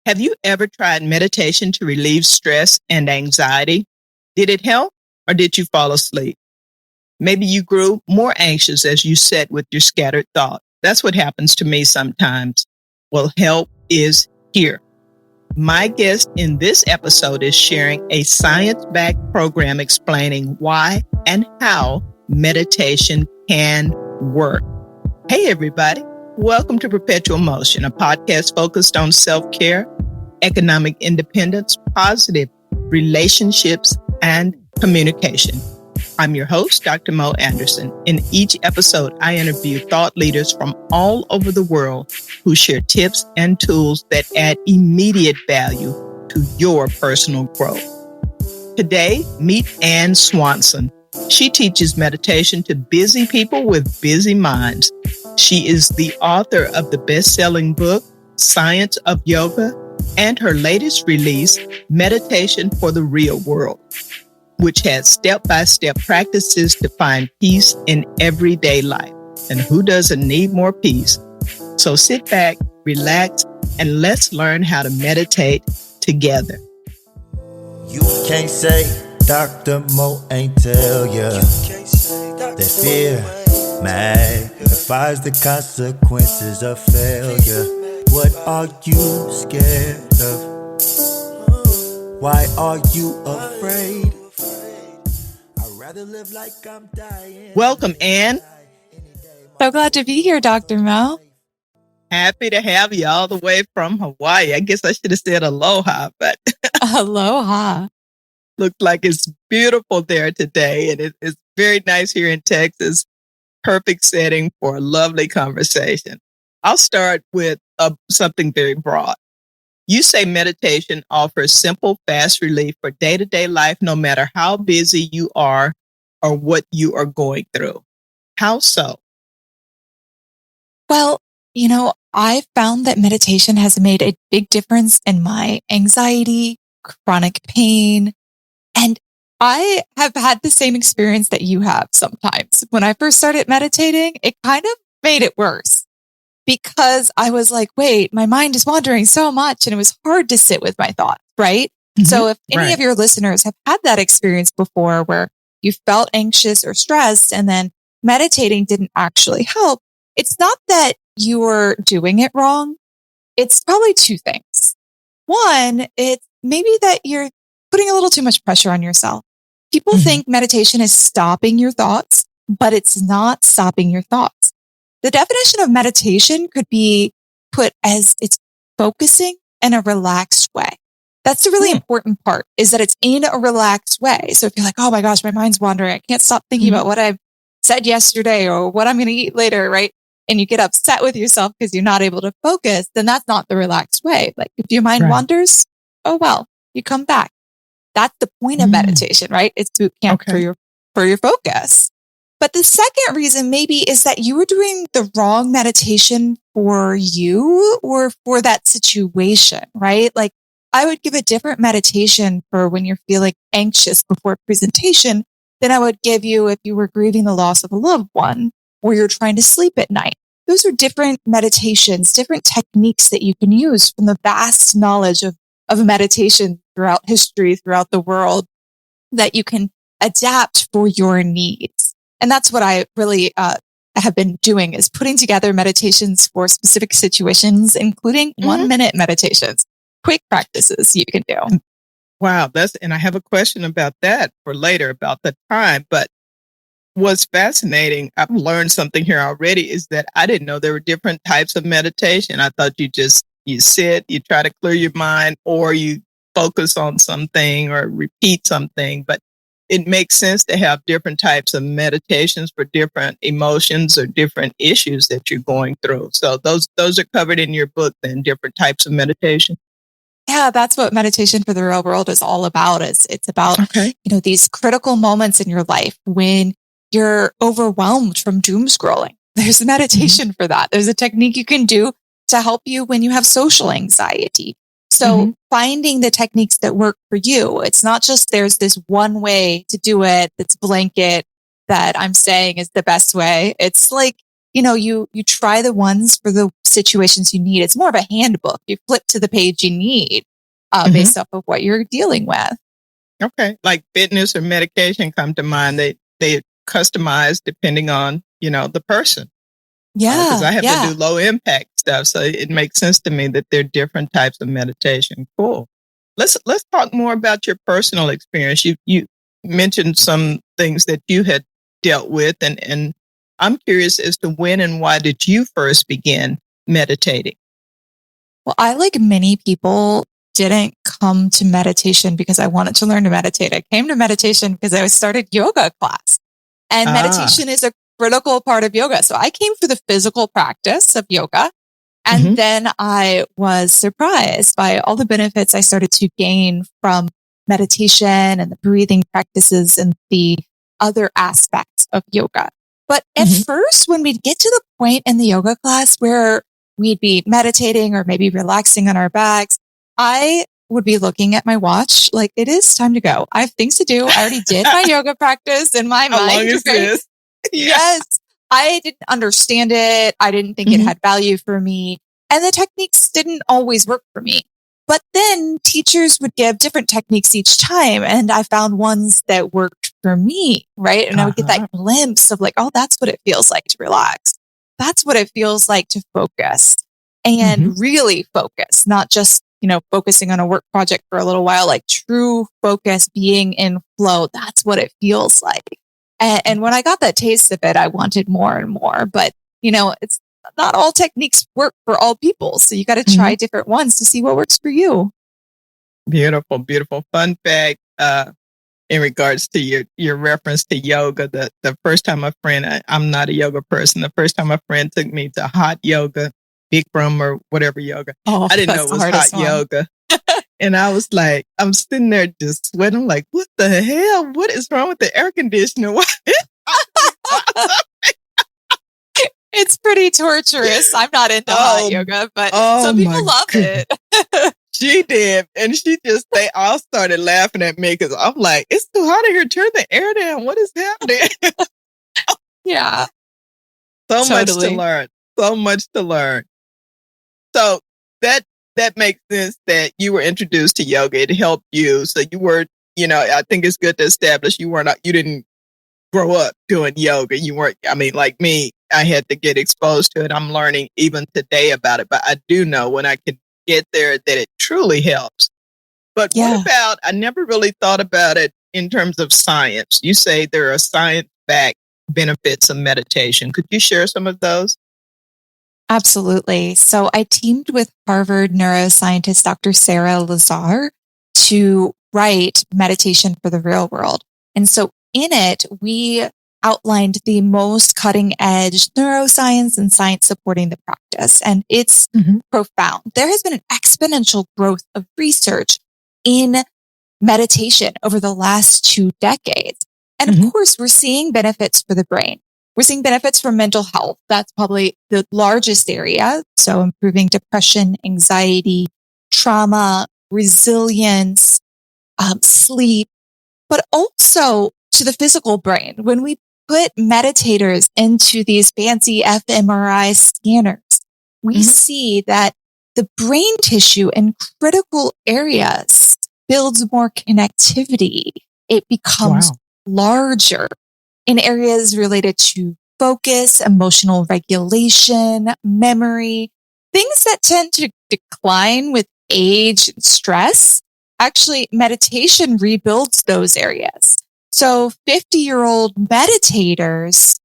Have you ever tried meditation to relieve stress and anxiety? Did it help or did you fall asleep? Maybe you grew more anxious as you sat with your scattered thoughts. That's what happens to me sometimes. Well, help is here. My guest in this episode is sharing a science-backed program explaining why and how meditation can work. Hey, everybody. Welcome to Perpetual Motion, a podcast focused on self-care, economic independence, positive relationships, and communication. I'm your host, Dr. Mo Anderson. In each episode, I interview thought leaders from all over the world who share tips and tools that add immediate value to your personal growth. Today, meet Ann Swanson. She teaches meditation to busy people with busy minds. She is the author of the best-selling book, Science of Yoga, and her latest release, Meditation for the Real World, which has step-by-step practices to find peace in everyday life. And who doesn't need more peace? So sit back, relax, and let's learn how to meditate together. You can't say Dr. Mo ain't tell ya that fear magnifies the consequences of failure. What are you scared of? Why are you afraid? I'd rather live like I'm dying. Welcome, Ann. So glad to be here, Dr. Mo. Happy to have you all the way from Hawaii. I guess I should have said aloha, but Aloha. looks like it's beautiful there today. And it's very nice here in Texas. Perfect setting for a lovely conversation. I'll start with something very broad. You say meditation offers simple, fast relief for day-to-day life, no matter how busy you are or what you are going through. How so? Well, I found that meditation has made a big difference in my anxiety, chronic pain, and I have had the same experience that you have sometimes. When I first started meditating, it kind of made it worse because I was like, wait, my mind is wandering so much and it was hard to sit with my thoughts, right? Mm-hmm. So if any of your listeners have had that experience before where you felt anxious or stressed and then meditating didn't actually help, it's not that you were doing it wrong. It's probably two things. One, it's maybe that you're putting a little too much pressure on yourself. People think meditation is stopping your thoughts, but it's not stopping your thoughts. The definition of meditation could be put as it's focusing in a relaxed way. That's the really important part, is that it's in a relaxed way. So if you're like, oh my gosh, my mind's wandering, I can't stop thinking about what I've said yesterday or what I'm going to eat later, right? And you get upset with yourself because you're not able to focus, then that's not the relaxed way. Like if your mind wanders, oh well, you come back. That's the point of meditation, right? It's boot camp for your focus. But the second reason maybe is that you were doing the wrong meditation for you or for that situation, right? Like I would give a different meditation for when you're feeling anxious before a presentation than I would give you if you were grieving the loss of a loved one or you're trying to sleep at night. Those are different meditations, different techniques that you can use from the vast knowledge of meditation throughout history, throughout the world, that you can adapt for your needs. And that's what I really have been doing, is putting together meditations for specific situations, including 1-minute meditations, quick practices you can do. Wow. And I have a question about that for later about the time, but what's fascinating, I've learned something here already, is that I didn't know there were different types of meditation. I thought you sit, you try to clear your mind, or you focus on something or repeat something. But it makes sense to have different types of meditations for different emotions or different issues that you're going through. So those are covered in your book then, different types of meditation. Yeah, that's what meditation for the real world is all about. It's about, these critical moments in your life when you're overwhelmed from doom scrolling. There's a meditation for that. There's a technique you can do to help you when you have social anxiety. So finding the techniques that work for you. It's not just there's this one way to do it that's blanket that I'm saying is the best way. It's like you try the ones for the situations you need. It's more of a handbook. You flip to the page you need based off of what you're dealing with. Okay. Like fitness or medication come to mind. They customize depending on, the person. Yeah. Because I have to do low impact stuff. So it makes sense to me that there are different types of meditation. Cool. Let's talk more about your personal experience. You mentioned some things that you had dealt with, and I'm curious as to when and why did you first begin meditating? Well, I, like many people, didn't come to meditation because I wanted to learn to meditate. I came to meditation because I started yoga class, and meditation is a critical part of yoga. So I came for the physical practice of yoga. And then I was surprised by all the benefits I started to gain from meditation and the breathing practices and the other aspects of yoga. But at first, when we'd get to the point in the yoga class where we'd be meditating or maybe relaxing on our backs, I would be looking at my watch like, it is time to go. I have things to do. I already did my yoga practice in my mind. How long is this? Yes. I didn't understand it. I didn't think it had value for me. And the techniques didn't always work for me. But then teachers would give different techniques each time. And I found ones that worked for me, right? And I would get that glimpse of like, oh, that's what it feels like to relax. That's what it feels like to focus and really focus, not just, focusing on a work project for a little while, like true focus, being in flow. That's what it feels like. And when I got that taste of it, I wanted more and more. But, it's not all techniques work for all people. So you got to try different ones to see what works for you. Beautiful, beautiful. Fun fact in regards to your reference to yoga. The first time a friend, I'm not a yoga person. The first time a friend took me to hot yoga, Bikram or whatever yoga. I didn't know it was hot yoga. And I was like, I'm sitting there just sweating. I'm like, what the hell? What is wrong with the air conditioner? It's pretty torturous. I'm not into hot yoga, but some people love it. She did. And they all started laughing at me because I'm like, it's too hot in here. Turn the air down. What is happening? Yeah. Much to learn. So much to learn. So that makes sense that you were introduced to yoga. It helped you. So you were, I think it's good to establish you didn't grow up doing yoga. You weren't, like me, I had to get exposed to it. I'm learning even today about it, but I do know when I can get there that it truly helps. But what about, I never really thought about it in terms of science. You say there are science-backed benefits of meditation. Could you share some of those? Absolutely. So I teamed with Harvard neuroscientist Dr. Sarah Lazar to write Meditation for the Real World. And so in it, we outlined the most cutting edge neuroscience and science supporting the practice. And it's profound. There has been an exponential growth of research in meditation over the last 2 decades. And of course, we're seeing benefits for the brain. We're seeing benefits for mental health. That's probably the largest area. So improving depression, anxiety, trauma, resilience, sleep, but also to the physical brain. When we put meditators into these fancy fMRI scanners, we see that the brain tissue in critical areas builds more connectivity. It becomes larger in areas related to focus, emotional regulation, memory, things that tend to decline with age and stress. Actually, meditation rebuilds those areas. So 50-year-old meditators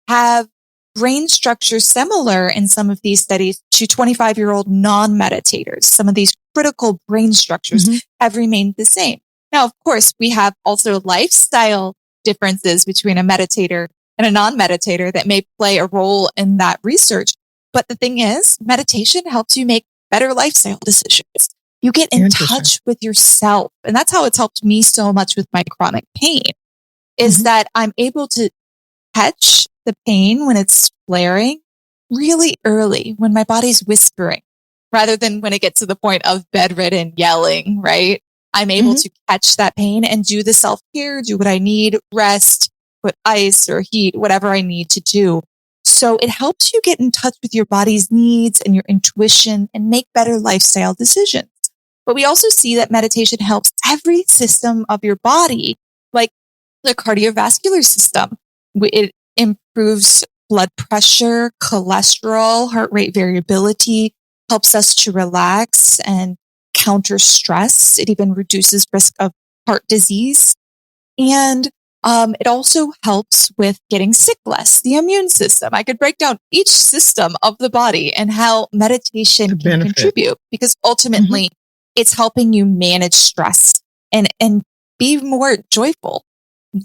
have brain structure similar in some of these studies to 25-year-old non-meditators. Some of these critical brain structures have remained the same. Now, of course, we have also lifestyle differences between a meditator and a non-meditator that may play a role in that research. But the thing is, meditation helps you make better lifestyle decisions. You get in touch with yourself. And that's how it's helped me so much with my chronic pain, is that I'm able to catch the pain when it's flaring really early, when my body's whispering, rather than when it gets to the point of bedridden yelling, right? I'm able to catch that pain and do the self-care, do what I need, rest, put ice or heat, whatever I need to do, So it helps you get in touch with your body's needs and your intuition and make better lifestyle decisions. But we also see that meditation helps every system of your body, like the cardiovascular system. It improves blood pressure, cholesterol, heart rate variability, helps us to relax and counter stress. It even reduces risk of heart disease. And it also helps with getting sick less, the immune system. I could break down each system of the body and how meditation can contribute, because ultimately it's helping you manage stress and be more joyful,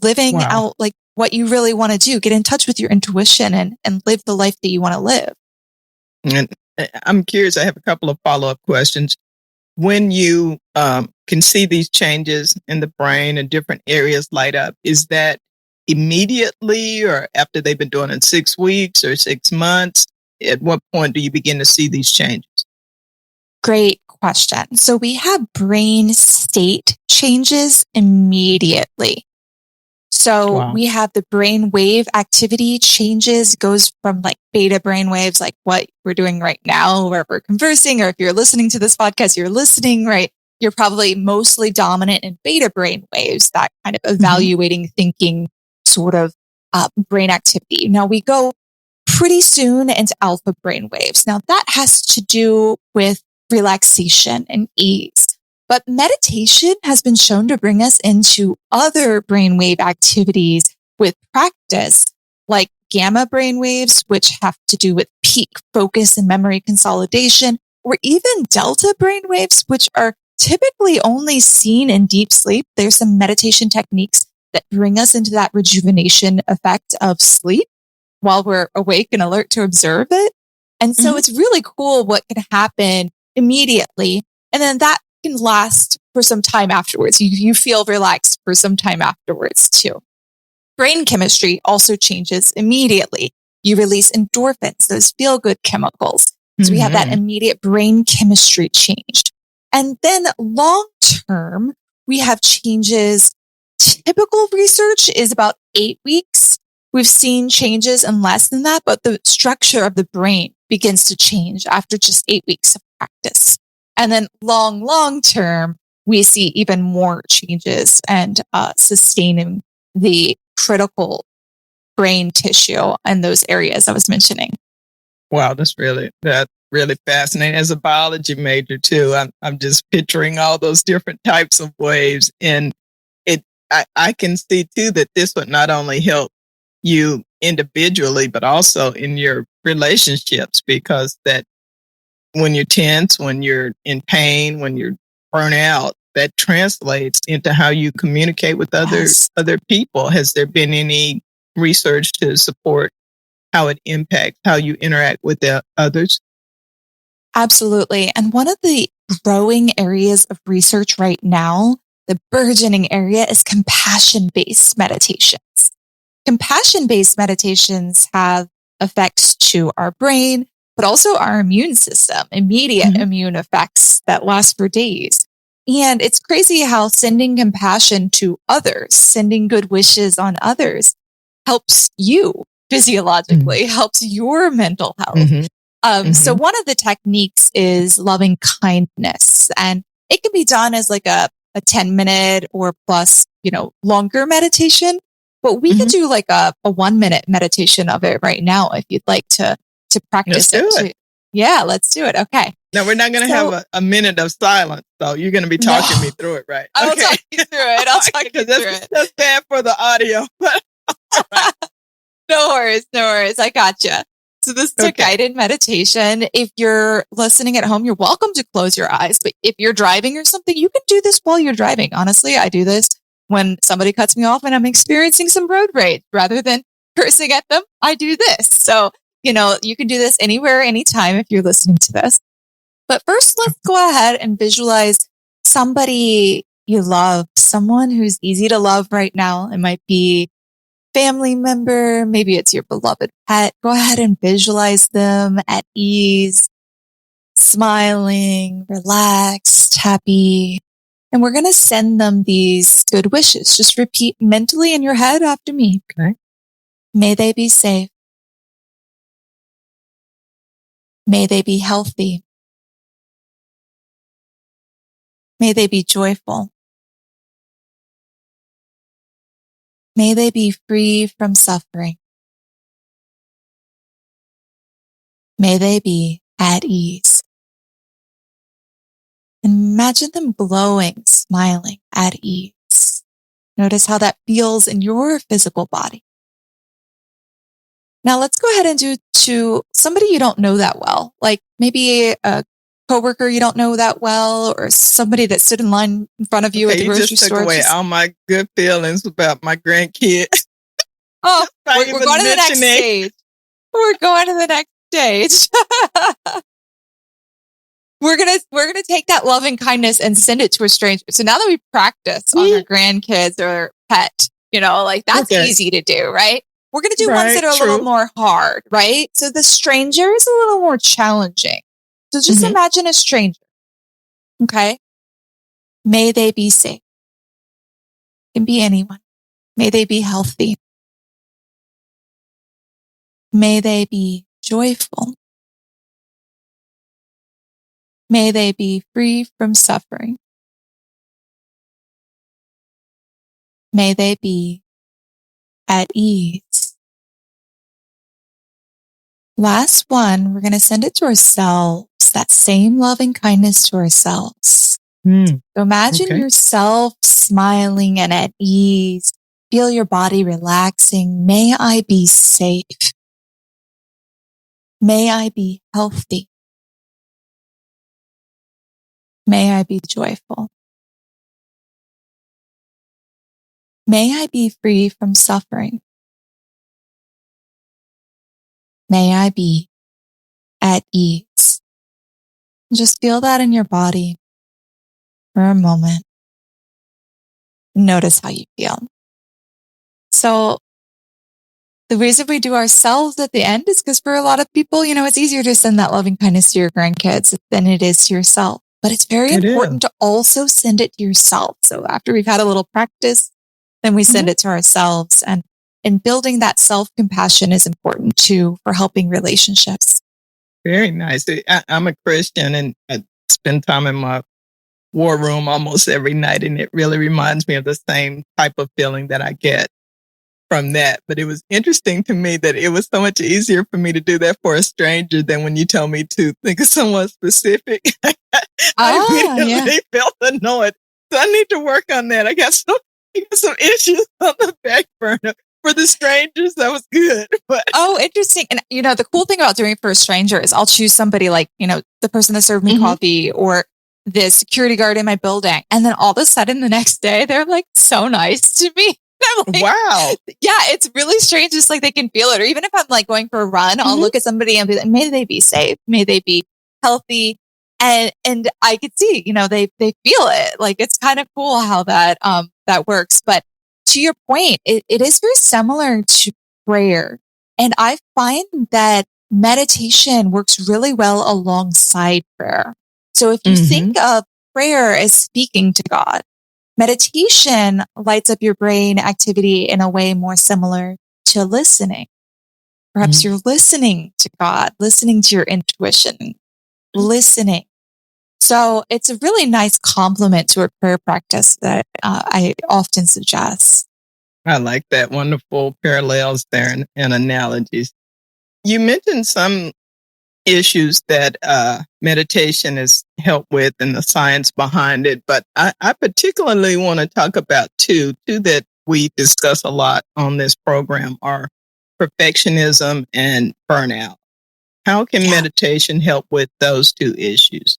living out like what you really want to do, get in touch with your intuition and live the life that you want to live. And I'm curious, I have a couple of follow-up questions. When you can see these changes in the brain and different areas light up, is that immediately or after they've been doing it 6 weeks or 6 months? At what point do you begin to see these changes? Great question. So we have brain state changes immediately. So we have the brain wave activity changes, goes from like beta brain waves, like what we're doing right now, where we're conversing, or if you're listening to this podcast, you're listening, right? You're probably mostly dominant in beta brain waves, that kind of evaluating, thinking sort of brain activity. Now we go pretty soon into alpha brain waves. Now that has to do with relaxation and ease. But meditation has been shown to bring us into other brainwave activities with practice, like gamma brainwaves, which have to do with peak focus and memory consolidation, or even delta brainwaves, which are typically only seen in deep sleep. There's some meditation techniques that bring us into that rejuvenation effect of sleep while we're awake and alert to observe it. And so it's really cool what can happen immediately. And then that can last for some time afterwards. You feel relaxed for some time afterwards too. Brain chemistry also changes immediately. You release endorphins, those feel-good chemicals. So we have that immediate brain chemistry changed. And then long-term, we have changes. Typical research is about 8 weeks. We've seen changes in less than that, but the structure of the brain begins to change after just 8 weeks of practice. And then long term, we see even more changes and sustaining the critical brain tissue in those areas I was mentioning. Wow, that's really fascinating. As a biology major too, I'm just picturing all those different types of waves, and I can see too that this would not only help you individually, but also in your relationships, because that when you're tense, when you're in pain, when you're burnt out, that translates into how you communicate with other people. Has there been any research to support how it impacts how you interact with the others? Absolutely. And one of the growing areas of research right now, the burgeoning area, is compassion-based meditations. Compassion-based meditations have effects to our brain, but also our immune system, immediate immune effects that last for days. And it's crazy how sending compassion to others, sending good wishes on others, helps you physiologically, helps your mental health. So one of the techniques is loving kindness, and it can be done as like a 10-minute or plus, longer meditation. But we can do like a 1-minute meditation of it right now if you'd like to practice it. Yeah, let's do it. Okay. Now, we're not going to have a minute of silence, though. You're going to be talking me through it, right? I will talk you through it. I'll talk you through it. That's bad for the audio. No worries. I gotcha. So this is a guided meditation. If you're listening at home, you're welcome to close your eyes. But if you're driving or something, you can do this while you're driving. Honestly, I do this when somebody cuts me off and I'm experiencing some road rage. Rather than cursing at them, I do this. So, you can do this anywhere, anytime if you're listening to this. But first, let's go ahead and visualize somebody you love, someone who's easy to love right now. It might be family member, maybe it's your beloved pet. Go ahead and visualize them at ease, smiling, relaxed, happy. And we're going to send them these good wishes. Just repeat mentally in your head after me. Okay. May they be safe. May they be healthy. May they be joyful. May they be free from suffering. May they be at ease. Imagine them glowing, smiling, at ease. Notice how that feels in your physical body. Now let's go ahead and do to somebody you don't know that well, like maybe a coworker you don't know that well, or somebody that stood in line in front of you at the grocery just store. Took away all my good feelings about my grandkids. Oh, we're going to the next stage. We're going to the next stage. We're gonna take that love and kindness and send it to a stranger. So now that we practice on our grandkids or pet, like that's easy to do, right? We're gonna do ones that are a little more hard, right? So the stranger is a little more challenging. So just imagine a stranger. Okay. May they be safe. It can be anyone. May they be healthy. May they be joyful. May they be free from suffering. May they be at ease. Last one, we're going to send it to ourselves, that same love and kindness to ourselves. So imagine yourself smiling and at ease. Feel your body relaxing. May I be safe. May I be healthy. May I be joyful. May I be free from suffering. May I be at ease. Just feel that in your body for a moment. Notice how you feel. So the reason we do ourselves at the end is because for a lot of people, it's easier to send that loving kindness to your grandkids than it is to yourself. But it's very important to also send it to yourself. So after we've had a little practice, then we send it to ourselves. And building that self-compassion is important too for helping relationships. Very nice. I'm a Christian and I spend time in my war room almost every night, and it really reminds me of the same type of feeling that I get from that. But it was interesting to me that it was so much easier for me to do that for a stranger than when you tell me to think of someone specific. I immediately felt annoyed. So I need to work on that. I got some issues on the back burner. For the strangers, that was good. But interesting. And, the cool thing about doing it for a stranger is I'll choose somebody like, the person that served me coffee or the security guard in my building. And then all of a sudden the next day, they're like so nice to me. I'm like, wow. Yeah, it's really strange. It's like they can feel it. Or even if I'm like going for a run, I'll look at somebody and be like, may they be safe. May they be healthy. And I could see, they feel it. Like it's kind of cool how that works. But to your point, it is very similar to prayer. And I find that meditation works really well alongside prayer. So if you think of prayer as speaking to God, meditation lights up your brain activity in a way more similar to listening. Perhaps you're listening to God, listening to your intuition, listening. So it's a really nice complement to a prayer practice that I often suggest. I like that. Wonderful parallels there and analogies. You mentioned some issues that meditation is helped with and the science behind it, but I particularly want to talk about two that we discuss a lot on this program are perfectionism and burnout. How can meditation help with those two issues?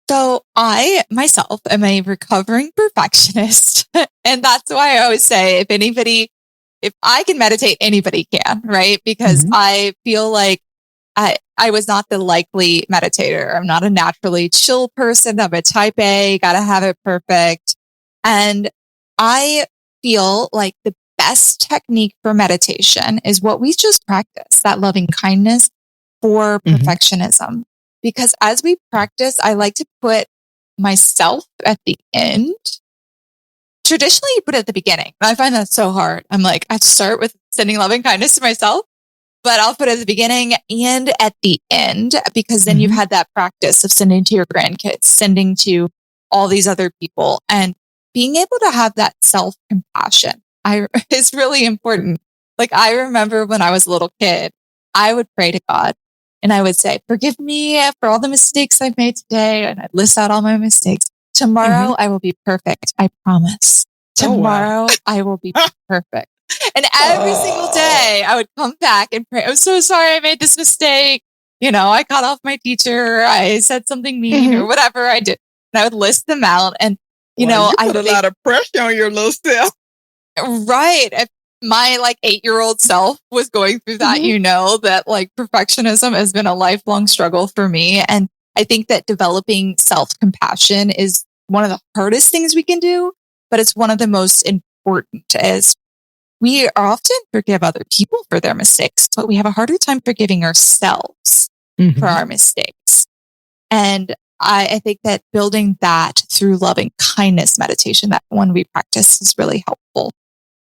So I myself am a recovering perfectionist. And that's why I always say if I can meditate, anybody can, right? Because I feel like I was not the likely meditator. I'm not a naturally chill person. I'm a type A, gotta have it perfect. And I feel like the best technique for meditation is what we just practiced, that loving kindness for perfectionism. Because as we practice, I like to put myself at the end. Traditionally, you put it at the beginning. I find that so hard. I'm like, I have to start with sending loving kindness to myself. but I'll put it at the beginning and at the end, because then you've had that practice of sending to your grandkids, sending to all these other people, and being able to have that self-compassion is really important. Like, I remember when I was a little kid, I would pray to God and I would say, forgive me for all the mistakes I've made today. And I'd list out all my mistakes. Tomorrow I will be perfect. I promise. Tomorrow I will be perfect. And every single day I would come back and pray, I'm so sorry I made this mistake. You know, I cut off my teacher. I said something mean or whatever I did. And I would list them out. And, you know, I put a lot of pressure on your little self. Right. If my 8-year-old self was going through that, you know, that perfectionism has been a lifelong struggle for me. And I think that developing self-compassion is one of the hardest things we can do, but it's one of the most important, as we often forgive other people for their mistakes, but we have a harder time forgiving ourselves for our mistakes. And I think that building that through loving kindness meditation, that one we practice, is really helpful,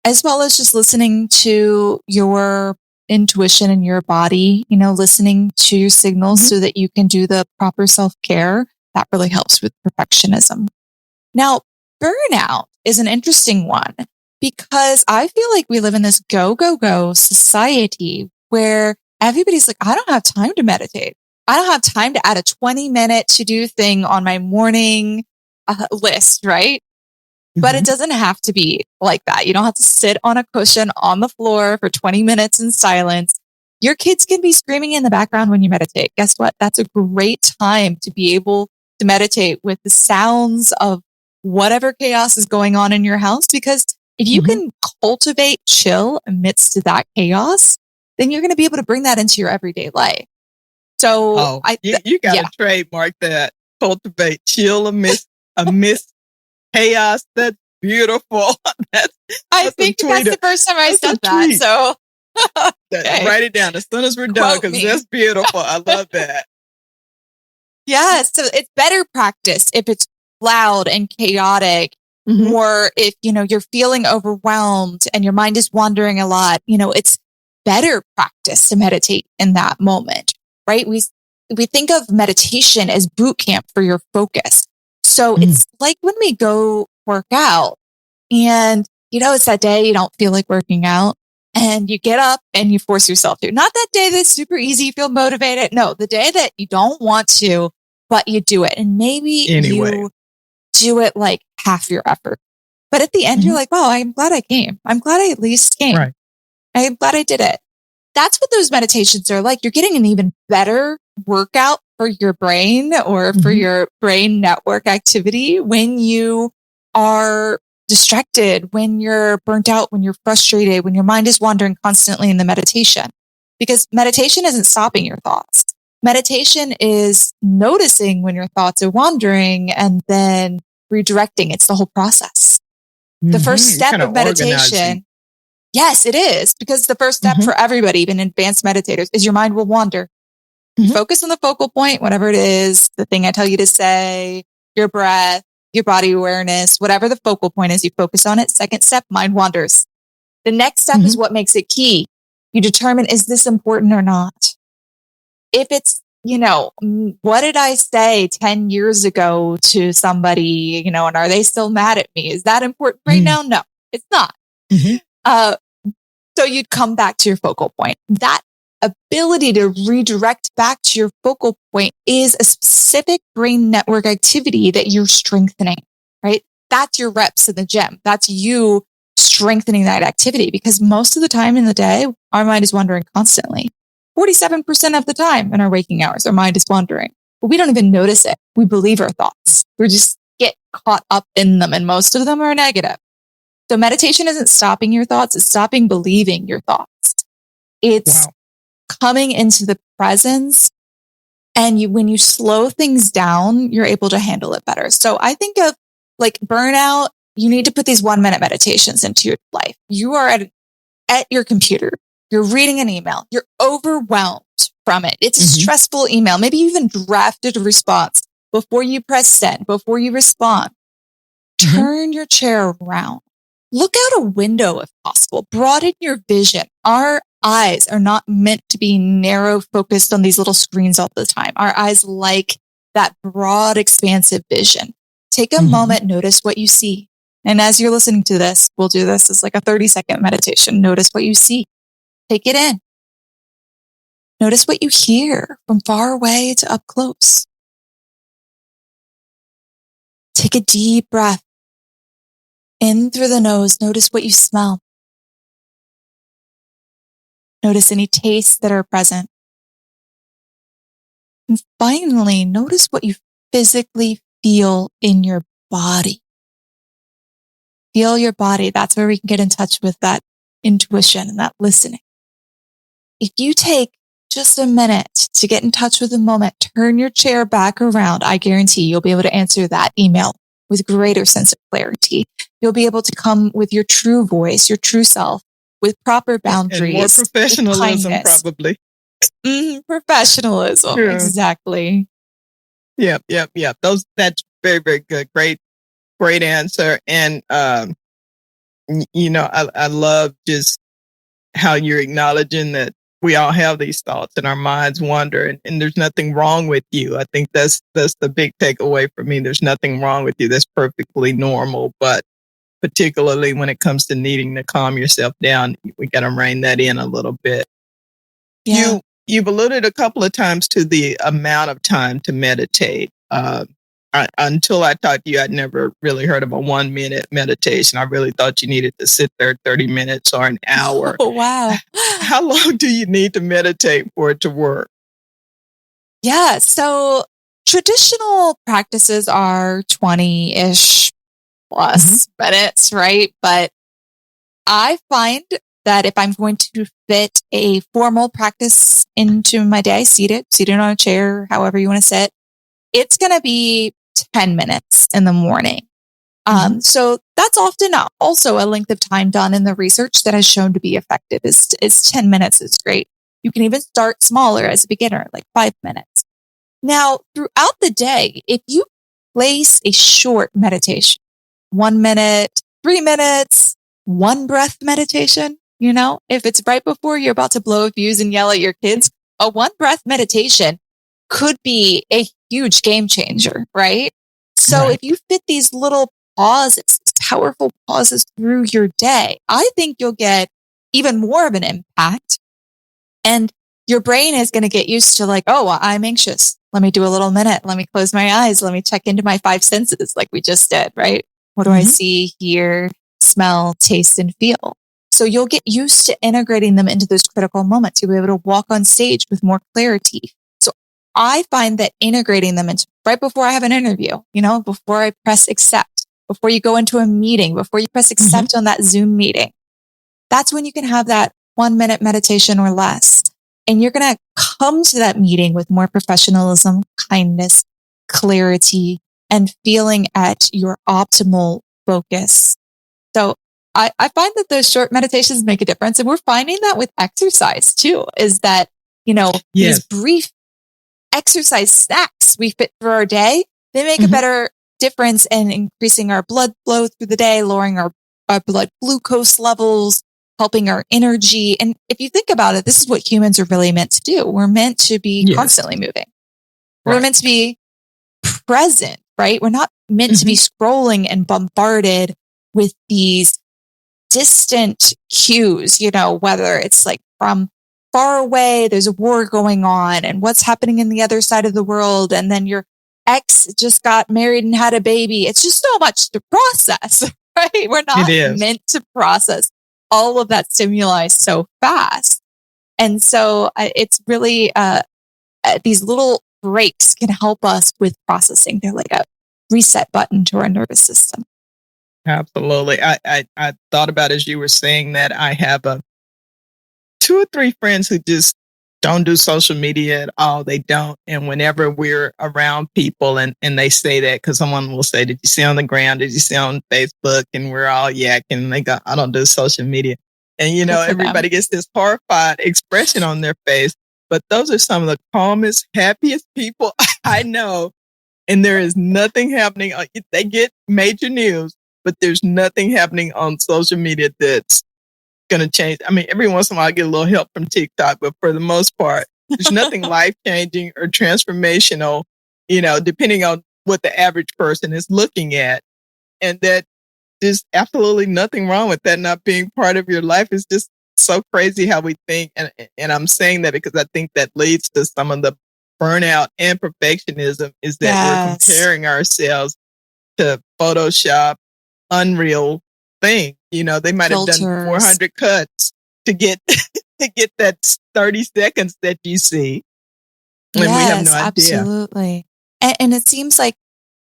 as well as just listening to your intuition in your body, you know, listening to your signals so that you can do the proper self-care. That really helps with perfectionism. Now, burnout is an interesting one, because I feel like we live in this go, go, go society where everybody's like, I don't have time to meditate. I don't have time to add a 20-minute to-do thing on my morning list, right? But it doesn't have to be like that. You don't have to sit on a cushion on the floor for 20 minutes in silence. Your kids can be screaming in the background when you meditate. Guess what? That's a great time to be able to meditate with the sounds of whatever chaos is going on in your house. Because if you can cultivate chill amidst that chaos, then you're going to be able to bring that into your everyday life. So you got to trademark that. Cultivate chill amidst chaos. That's beautiful. I think that's the first time I said that. So write it down as soon as we're done, because that's beautiful. I love that. Yeah. So it's better practice if it's loud and chaotic, or if, you know, you're feeling overwhelmed and your mind is wandering a lot. You know, it's better practice to meditate in that moment, right? We think of meditation as boot camp for your focus. So it's like when we go work out and, you know, it's that day you don't feel like working out and you get up and you force yourself to. Not that day that's super easy, you feel motivated. No, the day that you don't want to, but you do it. And maybe you do it half your effort. But at the end, you're like, wow, I'm glad I came. I'm glad I at least came. Right. I'm glad I did it. That's what those meditations are like. You're getting an even better workout for your brain, or for your brain network activity, when you are distracted, when you're burnt out, when you're frustrated, when your mind is wandering constantly in the meditation. Because meditation isn't stopping your thoughts. Meditation is noticing when your thoughts are wandering and then redirecting. It's the whole process. The first step of meditation. Yes, it is. Because the first step for everybody, even advanced meditators, is your mind will wander. Focus on the focal point, whatever it is, the thing I tell you to say, your breath, your body awareness, whatever the focal point is, you focus on it. Second step, mind wanders. The next step is what makes it key. You determine, is this important or not? If it's, you know, what did I say 10 years ago to somebody, you know, and are they still mad at me? Is that important right now? No, it's not. So you'd come back to your focal point. That ability to redirect back to your focal point is a specific brain network activity that you're strengthening, right? That's your reps in the gym. That's you strengthening that activity, because most of the time in the day, our mind is wandering constantly. 47% of the time in our waking hours, our mind is wandering, but we don't even notice it. We believe our thoughts. We just get caught up in them, and most of them are negative. So meditation isn't stopping your thoughts. It's stopping believing your thoughts. It's coming into the presence. And when you slow things down, you're able to handle it better. So I think of burnout, you need to put these 1-minute meditations into your life. You are at your computer. You're reading an email. You're overwhelmed from it. It's a stressful email. Maybe you even drafted a response before you press send, before you respond. Turn your chair around. Look out a window if possible. Broaden your vision. Our eyes are not meant to be narrow focused on these little screens all the time. Our eyes like that broad, expansive vision. Take a moment, notice what you see. And as you're listening to this, we'll do this as like a 30-second meditation. Notice what you see. Take it in. Notice what you hear from far away to up close. Take a deep breath in through the nose. Notice what you smell. Notice any tastes that are present. And finally, notice what you physically feel in your body. Feel your body. That's where we can get in touch with that intuition and that listening. If you take just a minute to get in touch with the moment, turn your chair back around, I guarantee you'll be able to answer that email with greater sense of clarity. You'll be able to come with your true voice, your true self, with proper boundaries. And more professionalism, probably. Professionalism, yeah. Exactly. Yep. That's very, very good. Great answer. And, I love just how you're acknowledging that we all have these thoughts and our minds wander, and there's nothing wrong with you. I think that's the big takeaway for me. There's nothing wrong with you. That's perfectly normal. But particularly when it comes to needing to calm yourself down, we got to rein that in a little bit. Yeah. You've alluded a couple of times to the amount of time to meditate. Until I talked to you, I'd never really heard of a 1-minute meditation. I really thought you needed to sit there 30 minutes or an hour. Oh, wow. How long do you need to meditate for it to work? Yeah. So traditional practices are 20-ish plus minutes, right? But I find that if I'm going to fit a formal practice into my day, seated on a chair, however you want to sit, it's going to be 10 minutes in the morning. So that's often also a length of time done in the research that has shown to be effective is 10 minutes is great. You can even start smaller as a beginner, like 5 minutes. Now, throughout the day, if you place a short meditation, 1 minute, 3 minutes, 1 breath meditation, if it's right before you're about to blow a fuse and yell at your kids, a 1 breath meditation could be a huge game changer, right? So if you fit these little pauses, powerful pauses through your day, I think you'll get even more of an impact. And your brain is going to get used to like, oh, I'm anxious. Let me do a little minute. Let me close my eyes. Let me check into my 5 senses like we just did, right? What do I see, hear, smell, taste, and feel? So you'll get used to integrating them into those critical moments. You'll be able to walk on stage with more clarity. So I find that integrating them into right before I have an interview, before I press accept, before you go into a meeting, before you press accept on that Zoom meeting, that's when you can have that 1 minute meditation or less. And you're going to come to that meeting with more professionalism, kindness, clarity, and feeling at your optimal focus. So I find that those short meditations make a difference. And we're finding that with exercise too, is that, these brief exercise snacks we fit through our day, they make a better difference in increasing our blood flow through the day, lowering our blood glucose levels, helping our energy. And if you think about it, this is what humans are really meant to do. We're meant to be constantly moving. We're meant to be present, right? We're not meant to be scrolling and bombarded with these distant cues, whether it's like from far away, there's a war going on and what's happening in the other side of the world. And then your ex just got married and had a baby. It's just so much to process, right? We're not meant to process all of that stimuli so fast. And so it's really, these little breaks can help us with processing. They're like a reset button to our nervous system. Absolutely. I thought about as you were saying that I have 2 or 3 friends who just don't do social media at all. They don't. And whenever we're around people and they say that, because someone will say, did you see on the ground? Did you see on Facebook? And we're all yakking. And they go, I don't do social media. And, everybody gets this horrified expression on their face. But those are some of the calmest, happiest people I know. And there is nothing happening. They get major news, but there's nothing happening on social media that's going to change. I mean, every once in a while I get a little help from TikTok, but for the most part, there's nothing life-changing or transformational, depending on what the average person is looking at. And that there's absolutely nothing wrong with that not being part of your life. It's just so crazy how we think. And I'm saying that because I think that leads to some of the burnout and perfectionism, is that we're comparing ourselves to Photoshop, Unreal thing. They might have done 400 cuts to get that 30 seconds that you see. And we have no idea. Absolutely. And it seems like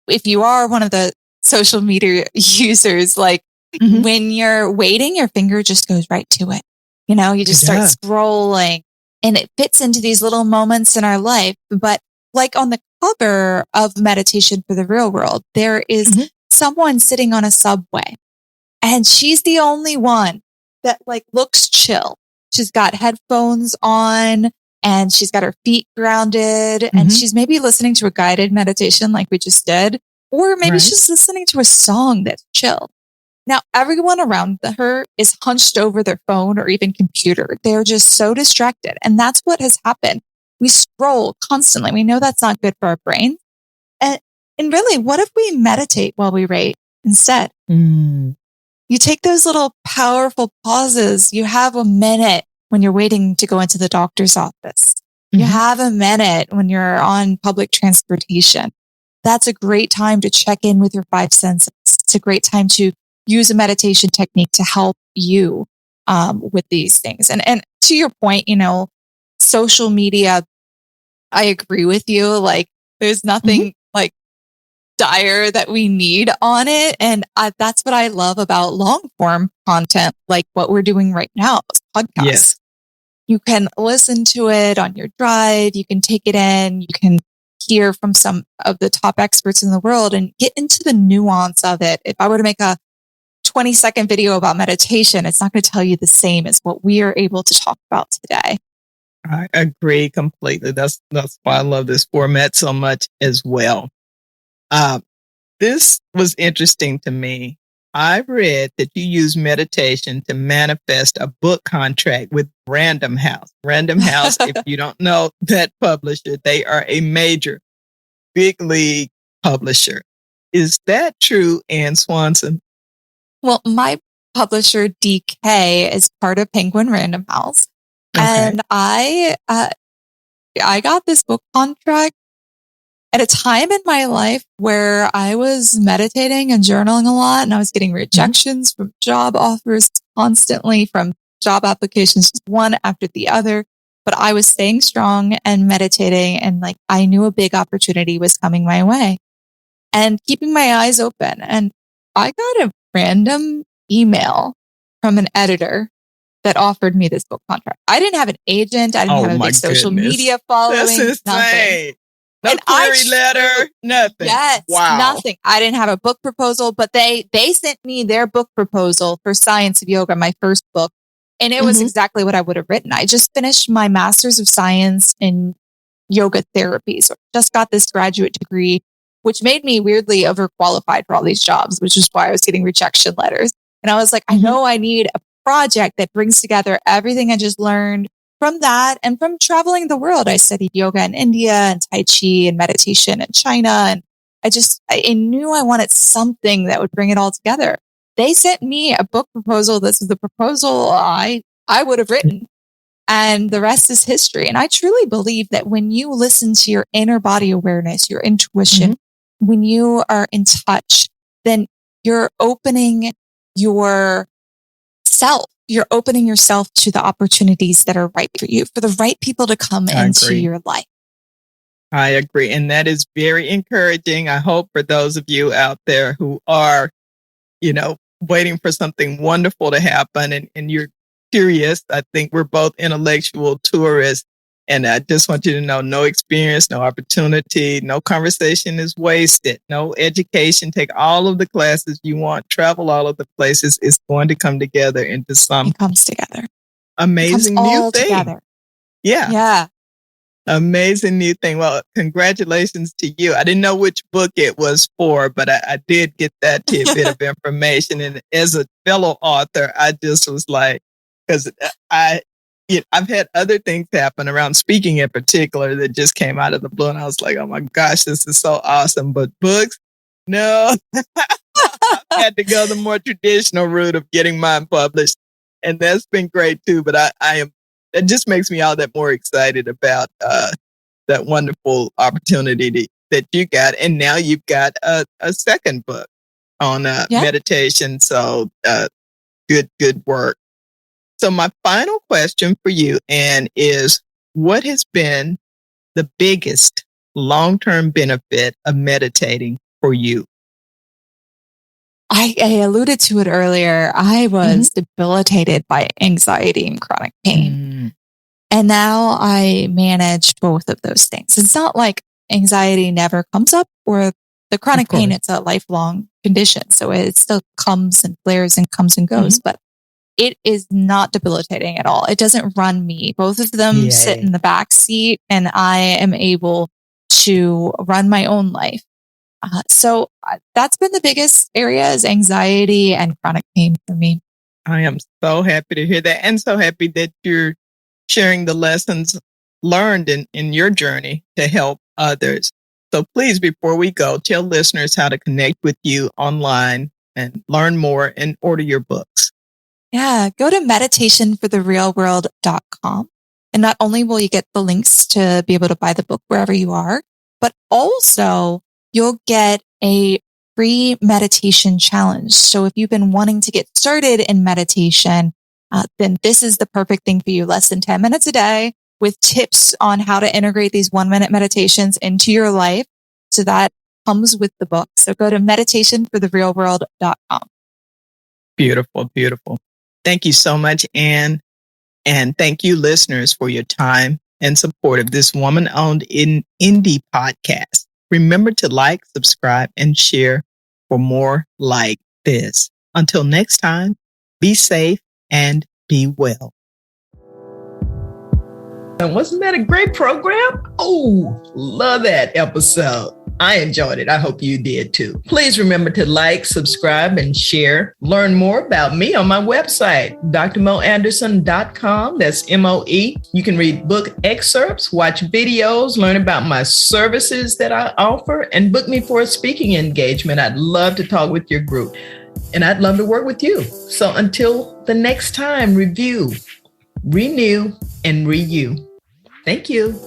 if you are one of the social media users, like when you're waiting, your finger just goes right to it. You just start scrolling, and it fits into these little moments in our life. But like on the cover of Meditation for the Real World, there is someone sitting on a subway, and she's the only one that like looks chill. She's got headphones on, and she's got her feet grounded, and she's maybe listening to a guided meditation like we just did, or maybe she's listening to a song that's chill. Now, everyone around her is hunched over their phone or even computer. They're just so distracted. And that's what has happened. We scroll constantly. We know that's not good for our brain. And really, what if we meditate while we wait instead? You take those little powerful pauses. You have a minute when you're waiting to go into the doctor's office. You have a minute when you're on public transportation. That's a great time to check in with your five senses. It's a great time to use a meditation technique to help you with these things. And to your point, social media, I agree with you. Like, there's nothing like dire that we need on it. And that's what I love about long form content, like what we're doing right now, podcasts. Yes. You can listen to it on your drive. You can take it in. You can hear from some of the top experts in the world and get into the nuance of it. If I were to make a 20-second video about meditation, it's not going to tell you the same as what we are able to talk about today. I agree completely. That's why I love this format so much as well. This was interesting to me. I read that you use meditation to manifest a book contract with Random House. Random House, if you don't know that publisher, they are a major big league publisher. Is that true, Ann Swanson? Well, my publisher DK is part of Penguin Random House, and I got this book contract at a time in my life where I was meditating and journaling a lot, and I was getting rejections from job offers constantly, from job applications, just one after the other. But I was staying strong and meditating, and like I knew a big opportunity was coming my way, and keeping my eyes open. And I got a random email from an editor that offered me this book contract. I didn't have an agent. I didn't have a big social media following. That's insane. Nothing. No query letter, nothing. Yes, nothing. I didn't have a book proposal, but they sent me their book proposal for Science of Yoga, my first book. And it was exactly what I would have written. I just finished my Master's of Science in Yoga Therapy. So I just got this graduate degree, which made me weirdly overqualified for all these jobs, which is why I was getting rejection letters. And I was like, I know I need a project that brings together everything I just learned from that and from traveling the world. I studied yoga in India and Tai Chi and meditation in China. And I knew I wanted something that would bring it all together. They sent me a book proposal. This is the proposal I would have written. And the rest is history. And I truly believe that when you listen to your inner body awareness, your intuition, when you are in touch, then you're opening yourself. You're opening yourself to the opportunities that are right for you, for the right people to come into your life. I agree. And that is very encouraging. I hope for those of you out there who are, waiting for something wonderful to happen and you're curious. I think we're both intellectual tourists. And I just want you to know, no experience, no opportunity, no conversation is wasted, no education. Take all of the classes you want, travel all of the places. It's going to come together into some it comes together. Amazing new thing. Together. Yeah. Amazing new thing. Well, congratulations to you. I didn't know which book it was for, but I did get that tidbit of information. And as a fellow author, I just was like, because I've had other things happen around speaking in particular that just came out of the blue. And I was like, oh my gosh, this is so awesome. But books, no, I've had to go the more traditional route of getting mine published. And that's been great too. But it just makes me all that more excited about that wonderful opportunity that you got. And now you've got a second book on meditation. So good work. So my final question for you, Anne, is what has been the biggest long-term benefit of meditating for you? I alluded to it earlier. I was debilitated by anxiety and chronic pain. And now I manage both of those things. It's not like anxiety never comes up or the chronic pain, it's a lifelong condition. So it still comes and flares and comes and goes, but it is not debilitating at all. It doesn't run me. Both of them sit in the back seat and I am able to run my own life. So that's been the biggest area is anxiety and chronic pain for me. I am so happy to hear that and so happy that you're sharing the lessons learned in your journey to help others. So please, before we go, tell listeners how to connect with you online and learn more and order your books. Yeah, go to meditationfortherealworld.com. And not only will you get the links to be able to buy the book wherever you are, but also you'll get a free meditation challenge. So if you've been wanting to get started in meditation, then this is the perfect thing for you. Less than 10 minutes a day with tips on how to integrate these 1-minute meditations into your life. So that comes with the book. So go to meditationfortherealworld.com. Beautiful, beautiful. Thank you so much, Anne. And thank you, listeners, for your time and support of this woman-owned indie podcast. Remember to like, subscribe, and share for more like this. Until next time, be safe and be well. And wasn't that a great program? Oh, love that episode. I enjoyed it. I hope you did too. Please remember to like, subscribe, and share. Learn more about me on my website, drmoanderson.com. That's MOE. You can read book excerpts, watch videos, learn about my services that I offer, and book me for a speaking engagement. I'd love to talk with your group, and I'd love to work with you. So until the next time, review, renew, and re-you. Thank you.